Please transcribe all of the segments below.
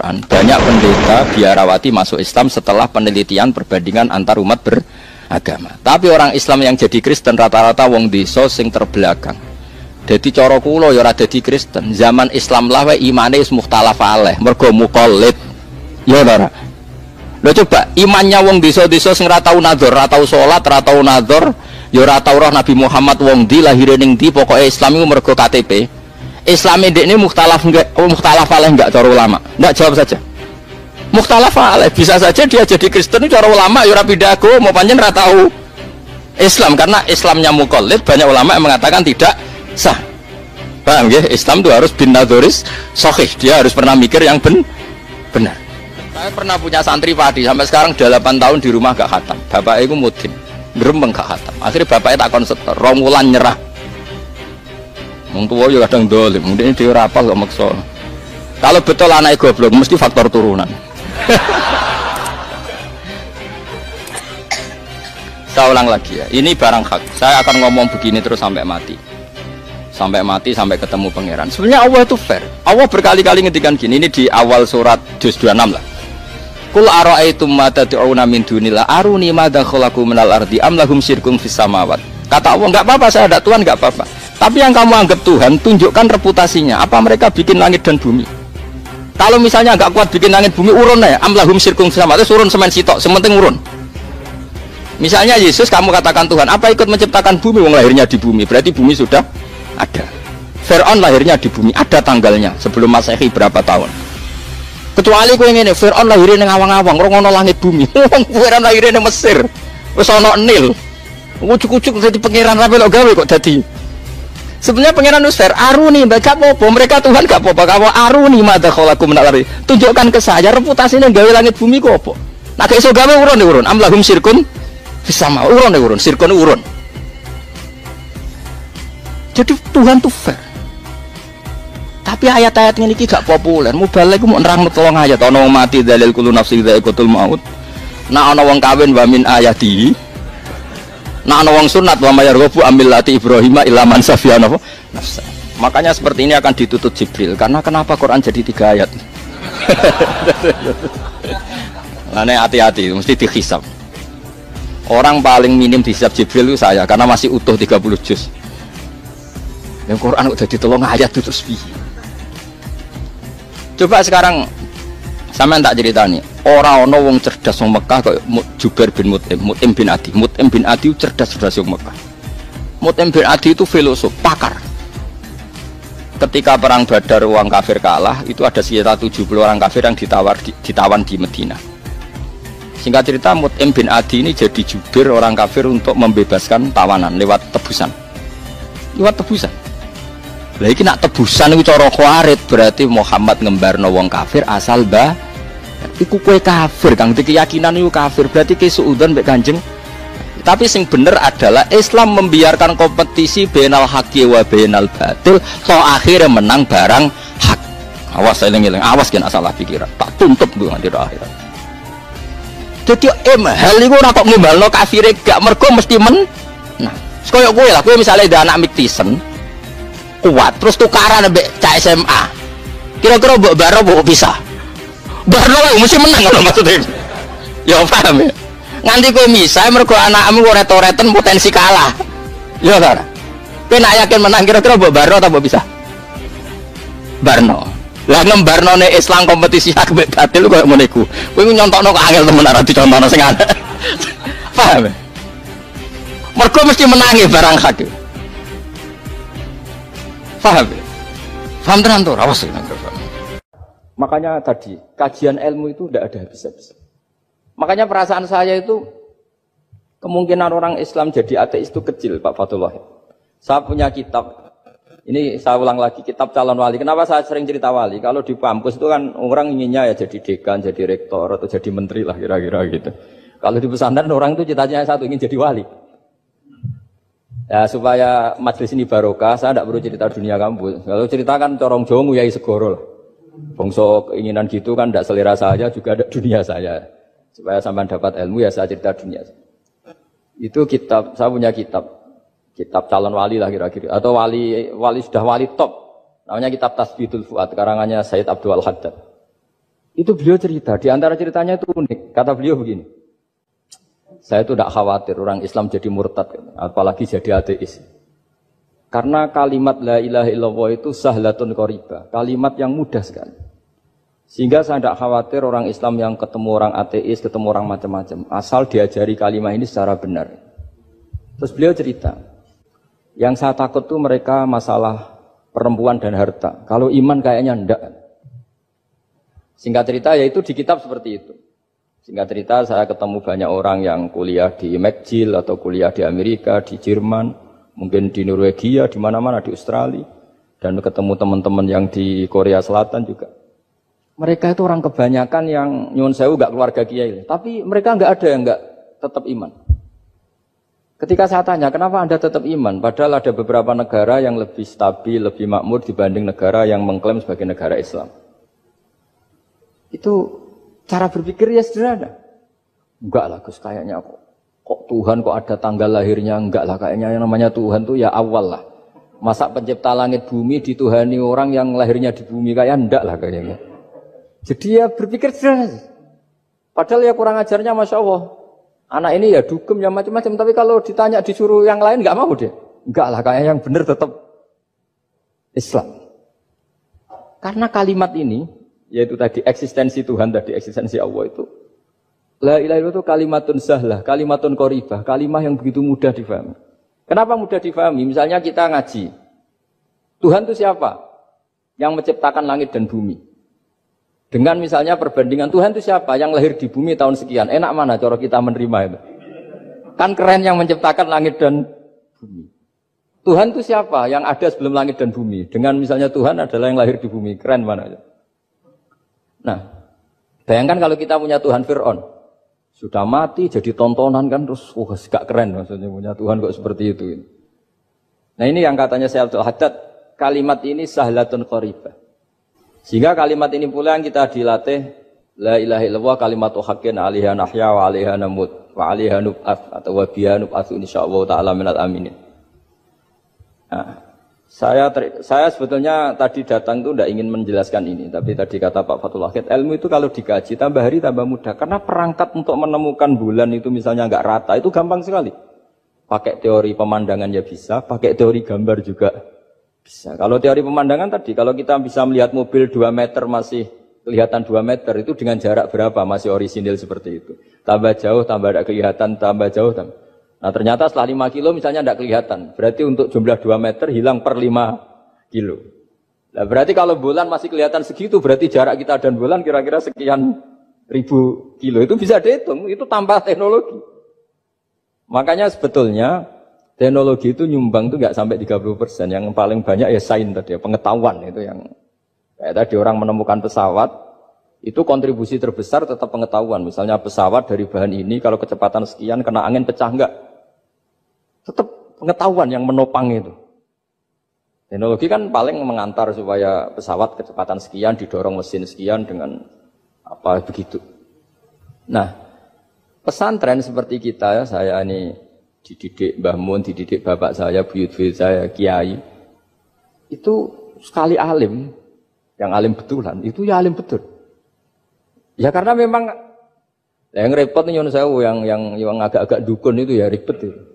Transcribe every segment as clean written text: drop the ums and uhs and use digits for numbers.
Quran, banyak pendeta biarawati masuk Islam setelah penelitian perbandingan antar umat beragama. Tapi orang Islam yang jadi Kristen rata-rata wong desa sing terbelakang. Dadi cara kula ya ora dadi Kristen. Zaman Islam lah wae imane wis mukhtalaf alaih, mergo muqallid. Ya ora. Lho coba imannya wong desa-desa sing ora tau nadzar, ora tau salat, ora tau nadzar, ya ora tau roh Nabi Muhammad wong ndi lahire ning ndi, pokoke Islam iku mergo KTP. Islam ini mukhtalaf enggak, mukhtalaf alaih enggak cara ulama? Enggak, jawab saja. Mukhtalaf alaih, bisa saja dia jadi Kristen cara ulama ya ora pindah agama, pancen ora tahu Islam karena Islamnya muqallid, banyak ulama yang mengatakan tidak sah. Paham nggih? Islam itu harus bin nadzoris sahih, dia harus pernah mikir yang benar. Saya pernah punya santri padi sampai sekarang 8 tahun di rumah gak khatam. Bapaknya itu mudin, gremeng gak khatam. Akhirnya bapaknya tak konsetor, 2 wulan nyerah. Wong tua juga kadang dolim, mungkin dia rapal gak maksa. Kalau betul anak goblok, mesti faktor turunan. Saya ulang lagi ya, ini barang hak. Saya akan ngomong begini terus sampai mati. Sampai mati, sampai ketemu pangeran. Sebenarnya Allah itu fair. Allah berkali-kali ngendikan gini, ini di awal surat juz 26 lah. Qul ara'aytum ma tad'una min dunillah aruni madza khalaqu minal ardi am lahum syirkun fis samawat. Kata Allah, enggak apa-apa, saya ada Tuhan, enggak apa-apa. Tapi yang kamu anggap Tuhan, tunjukkan reputasinya. Apa mereka bikin langit dan bumi? Kalau misalnya enggak kuat bikin langit bumi, urun ya. Amlahum syirkum sama itu urun semen sitok, sementing urun. Misalnya Yesus kamu katakan Tuhan, apa ikut menciptakan bumi? Wong lahirnya di bumi, berarti bumi sudah ada. Fir'aun lahirnya di bumi, ada tanggalnya sebelum Masehi berapa tahun. Kecuali kowe ngene, Fir'aun lahirnya ning awang-awang, ora ono langit bumi. Fir'aun lahirnya ning Mesir. Wis ono Nil. Ucuk-ucuk dadi pangeran ra melok gawe kok dadi. Sebenarnya pangeran Nusfer, aruni mbak gak apa-apa, mereka Tuhan gak apa-apa, kamu aruni madza khalaqu minal ardi. Tunjukkan ke saya reputasinya gawe langit bumi kok apa. Nah kayak iso gawe urun. Amlahum syirkun fis sama urun, syirkun urun. Jadi Tuhan tuh fair. Tapi ayat-ayat ini gak populer. Mubalek ku mau nerang tolong ayat ana mati dalil kullu nafsin dha'iqatul maut. Nah ana wong kawin wa min ayati. Nah ana wong sunat wa mayarghabu amillati Ibrahim illa man safiya nafsa. Makanya seperti ini akan ditutup Jibril. Karena kenapa Quran jadi 3 ayat? Nah, hati-hati, mesti dihisab. Orang paling minim dihisab Jibril itu saya karena masih utuh 30 juz. Yang Quran udah ditolong ayat itu terus piye? Coba sekarang sampean tak ceritani, orang ono wong cerdas wong Mekah kok Jubair bin Mut'im bin Adi. Mut'im bin Adi cerdas wong Mekah. Mut'im bin Adi itu filosof, pakar. Ketika perang Badar orang kafir kalah, itu ada sekitar 70 orang kafir yang ditawan di Medina. Singkat cerita Mut'im bin Adi ini jadi jubir orang kafir untuk membebaskan tawanan lewat tebusan. Lah iki nak tebusan iku cara Khawarij berarti Muhammad ngembarno wong kafir asal iku kowe kafir kang keyakinan iku kafir berarti ke suudzon mbek Kanjeng. Tapi sing bener adalah Islam membiarkan kompetisi bainal haqqi wa bainal batil, so akhirnya menang barang hak. Awas eling-eling, awas kena salah pikiran. Tak tuntut ku nganti akhirat. Dadi hal iku ora kok ngimbalno kafire gak mergo mesti men. Nah, koyo kowe lah, kowe misale ada anak Miktisen kuat terus tukaran mbek cah SMA. Kira-kira mbok baro mbok bisa. Baro mesti menang lho maksudnya. Ya paham ya. Nganti kowe misah mergo anakmu retoreten potensi kalah. Ya ora. Kowe nak yakin menang kira-kira mbok baro ta mbok bisa? Barno. Lah ngembarnone Islam kompetisi hak mbek batil koyo ngene iku. Kowe nyontokno kok angel temen ora dicontohno sing ana. Paham ya? Mergo mesti menangi barang hak. Paham ya? Paham tenan to, awas. Makanya tadi kajian ilmu itu tidak ada habis-habis. Makanya perasaan saya itu kemungkinan orang Islam jadi ateis itu kecil, Pak Fatullah. Saya punya kitab. Ini saya ulang lagi, kitab calon wali. Kenapa saya sering cerita wali? Kalau di kampus itu kan orang inginnya ya jadi dekan, jadi rektor atau jadi menteri lah kira-kira gitu. Kalau di pesantren orang itu cita-citanya satu ingin jadi wali. Ya supaya majelis ini barokah, saya tidak perlu cerita dunia kampus. Kalau ceritakan corong Jawa nguyai segoro lah. Bongso keinginan gitu kan tidak selera saya, juga ada dunia saya. Supaya sampai dapat ilmu ya saya cerita dunia. Itu kitab, saya punya kitab calon wali lah kira-kira. Atau wali sudah wali top. Namanya kitab Tasbihul Fuad, karangannya Sayyid Abdul Haddad. Itu beliau cerita, di antara ceritanya itu unik. Kata beliau begini, saya itu tidak khawatir orang Islam jadi murtad, apalagi jadi ateis. Karena kalimat la ilaha illallah itu sahlatun qaribah, kalimat yang mudah sekali. Sehingga saya tidak khawatir orang Islam yang ketemu orang ateis, ketemu orang macam-macam, asal diajari kalimat ini secara benar. Terus beliau cerita, yang saya takut tuh mereka masalah perempuan dan harta. Kalau iman kayaknya enggak. Singkat cerita yaitu di kitab seperti itu. Singkat cerita saya ketemu banyak orang yang kuliah di McGill atau kuliah di Amerika, di Jerman, mungkin di Norwegia, di mana-mana, di Australia, dan ketemu teman-teman yang di Korea Selatan juga. Mereka itu orang kebanyakan yang nyuwun sewu enggak keluarga kiai, tapi mereka enggak ada yang enggak tetap iman. Ketika saya tanya, kenapa Anda tetap iman? Padahal ada beberapa negara yang lebih stabil, lebih makmur dibanding negara yang mengklaim sebagai negara Islam. Itu cara berpikir ya sederhana. Enggak lah Gus, kayaknya kok Tuhan kok ada tanggal lahirnya? Enggak lah, kayaknya yang namanya Tuhan tuh ya awal lah. Masa pencipta langit bumi dituhani orang yang lahirnya di bumi? Kayak enggak lah kayaknya. Jadi ya berpikir sederhana. Padahal ya kurang ajarnya Masya Allah. Anak ini ya dugem ya macam-macam. Tapi kalau ditanya disuruh yang lain enggak mau dia. Enggak lah, kayaknya yang benar tetap Islam. Karena kalimat ini, yaitu tadi eksistensi Tuhan, tadi eksistensi Allah itu, la ilaha illallah itu kalimatun sahlah, kalimatun qaribah, kalimah yang begitu mudah difahami. Kenapa mudah difahami? Misalnya kita ngaji, Tuhan itu siapa? Yang menciptakan langit dan bumi. Dengan misalnya perbandingan Tuhan itu siapa? Yang lahir di bumi tahun sekian. Enak mana cara kita menerima itu? Kan keren yang menciptakan langit dan bumi. Tuhan itu siapa? Yang ada sebelum langit dan bumi. Dengan misalnya Tuhan adalah yang lahir di bumi. Keren mana itu? Nah, bayangkan kalau kita punya Tuhan Fir'aun, sudah mati jadi tontonan kan, terus gak keren maksudnya punya Tuhan kok seperti itu. Nah ini yang katanya Syekh Abdul Haddad, kalimat ini sahlatun qaribah. Sehingga kalimat ini pula yang kita dilatih, la ilaha illallah kalimatu haqqin 'alaiha nahya wa 'alaiha namut wa 'alaiha nub'ats atau wa biha nub'atsu insyaallah taala minal aminin. Nah, saya sebetulnya tadi datang itu tidak ingin menjelaskan ini, tapi tadi kata Pak Fathul Wahid, ilmu itu kalau dikaji tambah hari tambah mudah, karena perangkat untuk menemukan bulan itu misalnya nggak rata itu gampang sekali. Pakai teori pemandangan ya bisa, pakai teori gambar juga bisa. Kalau teori pemandangan tadi, kalau kita bisa melihat mobil 2 meter masih kelihatan 2 meter, itu dengan jarak berapa masih orisinil seperti itu. Tambah jauh, tambah tidak kelihatan, tambah jauh, tambah. Nah ternyata setelah 5 kilo misalnya tidak kelihatan. Berarti untuk jumlah 2 meter hilang per 5 kilo. Nah berarti kalau bulan masih kelihatan segitu, berarti jarak kita dan bulan kira-kira sekian ribu kilo. Itu bisa dihitung, itu tanpa teknologi. Makanya sebetulnya teknologi itu nyumbang itu nggak sampai 30%. Yang paling banyak ya sains tadi, pengetahuan itu yang kayak tadi orang menemukan pesawat, itu kontribusi terbesar tetap pengetahuan. Misalnya pesawat dari bahan ini kalau kecepatan sekian kena angin pecah enggak? Tetap pengetahuan yang menopang itu. Teknologi kan paling mengantar supaya pesawat kecepatan sekian didorong mesin sekian dengan apa begitu. Nah, pesantren seperti kita, saya ini dididik Mbah Mun, dididik bapak saya, buyut-buyut saya, kiai. Itu sekali alim, yang alim betulan, itu ya alim betul. Ya karena memang yang repot nih yang agak-agak dukun itu ya ribet itu.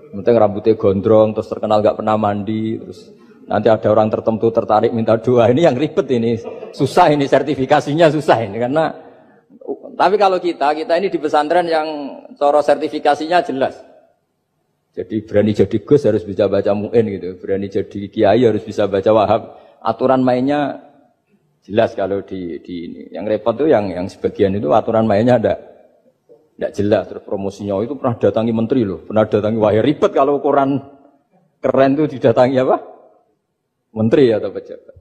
Penting rambutnya gondrong, terus terkenal gak pernah mandi, terus nanti ada orang tertentu tertarik minta doa, ini yang ribet ini, susah ini sertifikasinya susah ini karena. Tapi kalau kita ini di pesantren yang cara sertifikasinya jelas. Jadi berani jadi Gus harus bisa baca Mu'in gitu, berani jadi Kiai harus bisa baca Wahab. Aturan mainnya jelas kalau di ini. Yang repot tuh yang sebagian itu aturan mainnya tidak jelas. Terus promosinya itu pernah datangi menteri loh, pernah datangi wahai ribet kalau ukuran keren tuh didatangi apa? Menteri atau pejabat.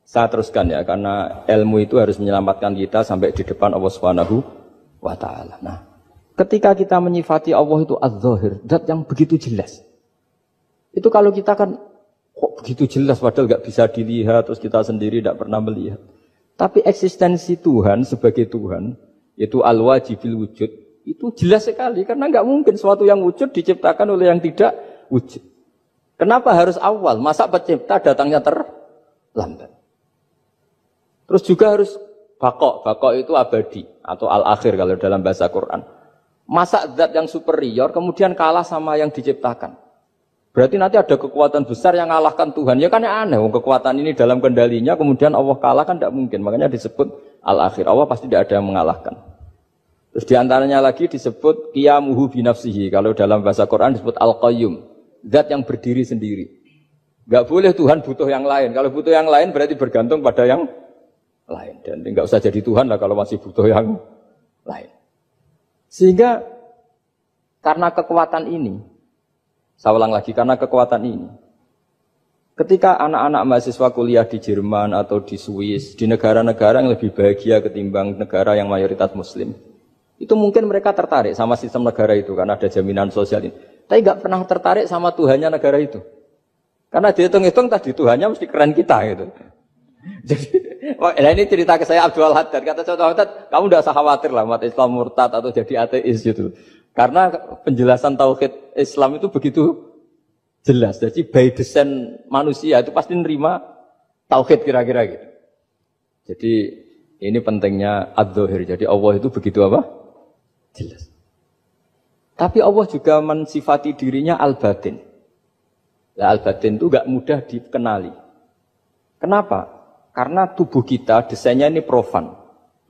Saya teruskan ya, karena ilmu itu harus menyelamatkan kita sampai di depan Allah Subhanahu wa Ta'ala. Nah, ketika kita menyifati Allah itu az-zahir, zat yang begitu jelas. Itu kalau kita kan kok begitu jelas padahal nggak bisa dilihat, terus kita sendiri tidak pernah melihat. Tapi eksistensi Tuhan sebagai Tuhan, yaitu al-wajibil wujud, itu jelas sekali karena nggak mungkin suatu yang wujud diciptakan oleh yang tidak wujud. Kenapa harus awal? Masa pencipta datangnya terlambat? Terus juga harus Bakok itu abadi atau al-akhir kalau dalam bahasa Quran. Masa zat yang superior kemudian kalah sama yang diciptakan. Berarti nanti ada kekuatan besar yang mengalahkan Tuhan. Ya kan aneh, kekuatan ini dalam kendalinya kemudian Allah kalah kan tidak mungkin. Makanya disebut al-akhir. Allah pasti tidak ada yang mengalahkan. Terus diantaranya lagi disebut qiyamuhu binafsihi. Kalau dalam bahasa Quran disebut al-qayyum. Zat yang berdiri sendiri. Enggak boleh Tuhan butuh yang lain. Kalau butuh yang lain berarti bergantung pada yang lain. Dan enggak usah jadi Tuhan lah kalau masih butuh yang lain. Sehingga karena kekuatan ini, saya ulang lagi, karena kekuatan ini, ketika anak-anak mahasiswa kuliah di Jerman atau di Swiss, di negara-negara yang lebih bahagia ketimbang negara yang mayoritas Muslim, itu mungkin mereka tertarik sama sistem negara itu karena ada jaminan sosial ini. Tapi enggak pernah tertarik sama Tuhannya negara itu. Karena dihitung-hitung tadi Tuhannya mesti keren kita gitu. Jadi, ini cerita ke saya Abdul Haddad. Kata saya Abdul Haddad, kamu tidak usah khawatir lah umat Islam murtad atau jadi ateis gitu. Karena penjelasan tauhid Islam itu begitu jelas. Jadi by design manusia itu pasti nerima tauhid kira-kira gitu. Jadi ini pentingnya ad-dhahir. Jadi Allah itu begitu apa? Jelas. Tapi Allah juga mensifati dirinya al-batin. Nah, al-batin itu gak mudah dikenali. Kenapa? Karena tubuh kita desainnya ini profan.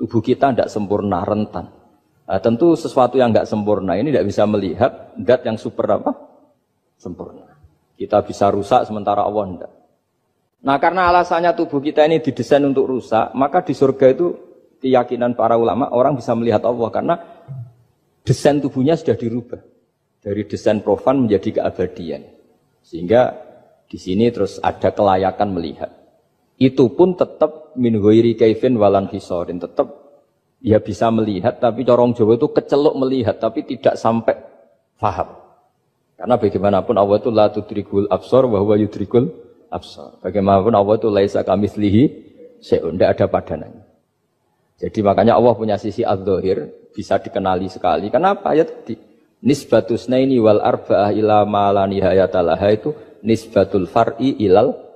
Tubuh kita tidak sempurna, rentan. Nah, tentu sesuatu yang tidak sempurna ini tidak bisa melihat zat yang super apa? Sempurna. Kita bisa rusak sementara Allah tidak. Nah karena alasannya tubuh kita ini didesain untuk rusak, maka di surga itu keyakinan para ulama orang bisa melihat Allah karena desain tubuhnya sudah dirubah dari desain profan menjadi keabadian. Sehingga di sini terus ada kelayakan melihat. Itu pun tetap min ghairi kaifin walan hisorin, tetap ya bisa melihat tapi corong Jawa itu kecelok melihat tapi tidak sampai faham. Karena bagaimanapun Allah itu la tudrikul absar wa huwa yudrikul absar. Bagaimanapun Allah itu laisa kamitslihi syai'un, tidak ada padanannya. Jadi makanya Allah punya sisi adz-dzahir bisa dikenali sekali. Kenapa? Ya tadi nisbatus naini wal arba'ah ila ma la nihayata laha itu nisbatul far'i ilal